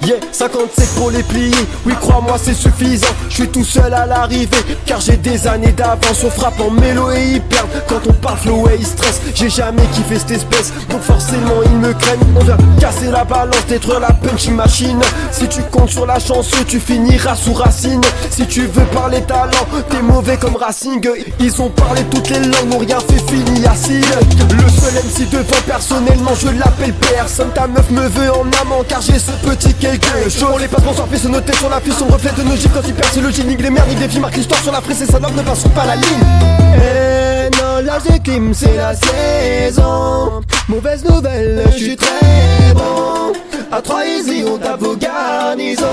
Yeah, 57 pour les plier, oui crois-moi c'est suffisant. Je suis tout seul à l'arrivée, car j'ai des années d'avance. On frappe en mélo et ils perdent, quand on parle flow et ils stressent. J'ai jamais kiffé cette espèce, donc forcément ils me craignent. On vient casser la balance, détruire la punching machine. Si tu comptes sur la chance, tu finiras sous Racine. Si tu veux parler talent, t'es mauvais comme Racing. Ils ont parlé toutes les langues, n'ont rien fait, fini acide. Le seul MC devant, personnellement je l'appelle personne. Ta meuf me veut en amant, car j'ai ce petit quelque chose. Les passements sont faits, se noter sur la fiche, on reflète de nos gifs quand ils percent le génie. Les merdes, des filles marquent l'histoire sur la presse et sa norme ne passons pas la ligne. Eh non, là j'ai clim, c'est la saison. Mauvaise nouvelle, je suis très bon. À 3 easy, on tape vos garnisons.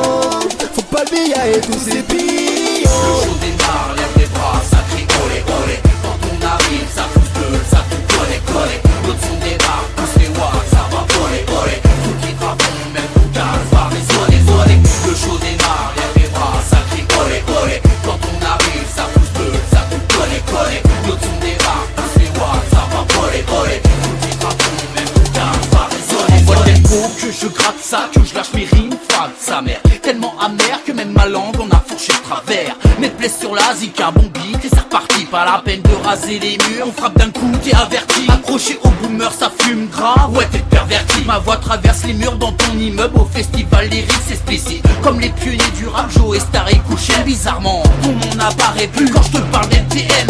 Faut pas le billet et tous ces pions. Le show démarre, lève les bras, ça crie olé olé. Quand on arrive, ça pousse bleu, ça tout collé collé. L'autre son démarre, pousse les watts, ça va olé olé. Tout qui travaille, même tout casse, va résonner, sonner. Le show démarre, lève les bras, ça crie olé olé. Quand on arrive, ça pousse bleu, ça tout collé collé. L'autre son démarre, pousse les watts, ça va olé olé. Tout qui travaille, même tout casse, va résonner, sonner. Que je gratte ça, que je lâche mes rimes, fade sa mère. Tellement amer que même ma langue en a fourché le travers. Mes plaies sur la zika, bon beat et c'est reparti. Pas la peine de raser les murs, on frappe d'un coup, t'es averti. Accroché au boomer, ça fume grave, ouais t'es perverti. Ma voix traverse les murs dans ton immeuble, au festival lyrique c'est spécifique. Comme les pionniers du rap, Joe et Star et Couché. Bizarrement, ton nom n'apparaît plus quand je te parle d'NTM.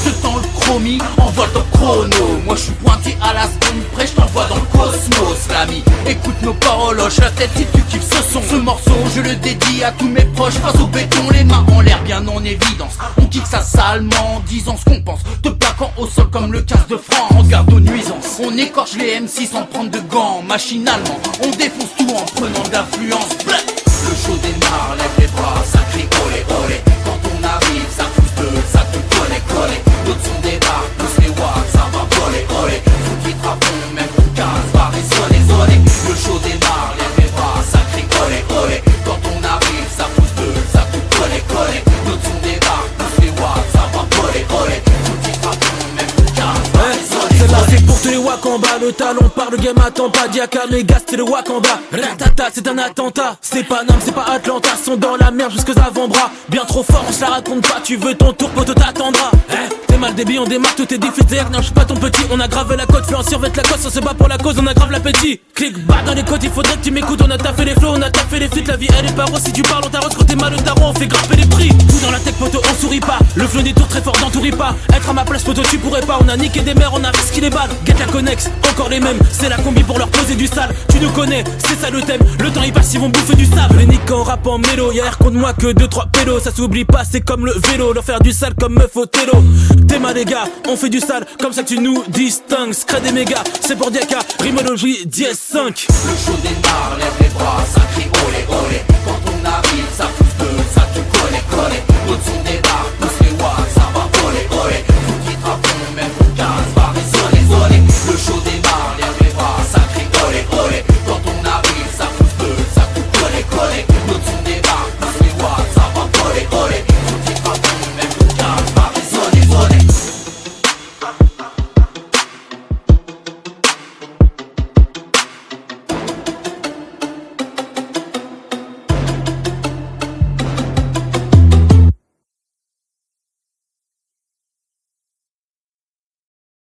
Je tends le chromie, envoie ton chrono. Moi je suis pointé à la seconde près, je t'envoie dans le cosmos l'ami. Écoute nos paroles, hoche la tête si tu kiffes ce son. Ce morceau je le dédie à tous mes proches. Face au béton, les mains en l'air bien en évidence. On kick ça salement, disant ce qu'on pense. Te plaquant au sol comme le casse de franc. En garde aux nuisances, on écorche les MC sans prendre de gants. Machinalement, on défonce tout en prenant d'influence. Le show démarre, lève les bras, ça crie olé olé. Quand on arrive, ça pousse bleu, ça tout collé collé. D'autres son débarque, pousse les watts, ça va voler olé. Tout qui travaille, même tout casse, va résonner sonner. Le show démarre, lève les bras, ça crie olé olé. Quand on arrive, ça pousse bleu, ça tout collé collé. D'autres son débarque, pousse les watts, ça va voler olé. Tout qui travaille, même tout casse, va résonner sonner. C'est pour tous les Wakanda, le talon par le game attend pas. Diaka, les gars, c'est le Wakanda. Ratata, c'est un attentat. C'est pas Nam, c'est pas Atlanta. Sont dans la merde jusqu'aux avant-bras. Bien trop fort, on se la raconte pas. Tu veux ton tour, poteau t'attendra. T'es mal débit, on démarre, tout est diffusé. Non, je suis pas ton petit. On a gravé la côte, fait en survêt la cosse. On se bat pour la cause, on aggrave l'appétit. Clic, bas dans les côtes, il faudrait que tu m'écoutes. On a taffé les flots, on a taffé les feats. La vie, elle est pas rose. Si tu parles, on t'arrose. Quand t'es mal au tarot, on fait grimper les prix. Tout dans la tête, poteau, on sourit pas. Le flow des tours très fort dans tout pas. Être à ma place, poteau, tu pourrais pas. On a niqué des mers, on a risqué les balles. Get la connex, encore les mêmes. C'est la combi pour leur poser du sale. Tu nous connais, c'est ça le thème. Le temps il passe, ils vont bouffer du sable. Les niques en rap en mélo, y'a air contre moi que 2-3 pélos. Ça s'oublie pas, c'est comme le vélo. Leur faire du sale comme meuf au télo. T'es mal les gars, on fait du sale, comme ça que tu nous distingues. Scred des mégas, c'est pour Diaka, rimologie, dièse 5. Le show démarre, lève les bras, ça crie olé olé. Quand on arrive, ça pousse bleu, ça tout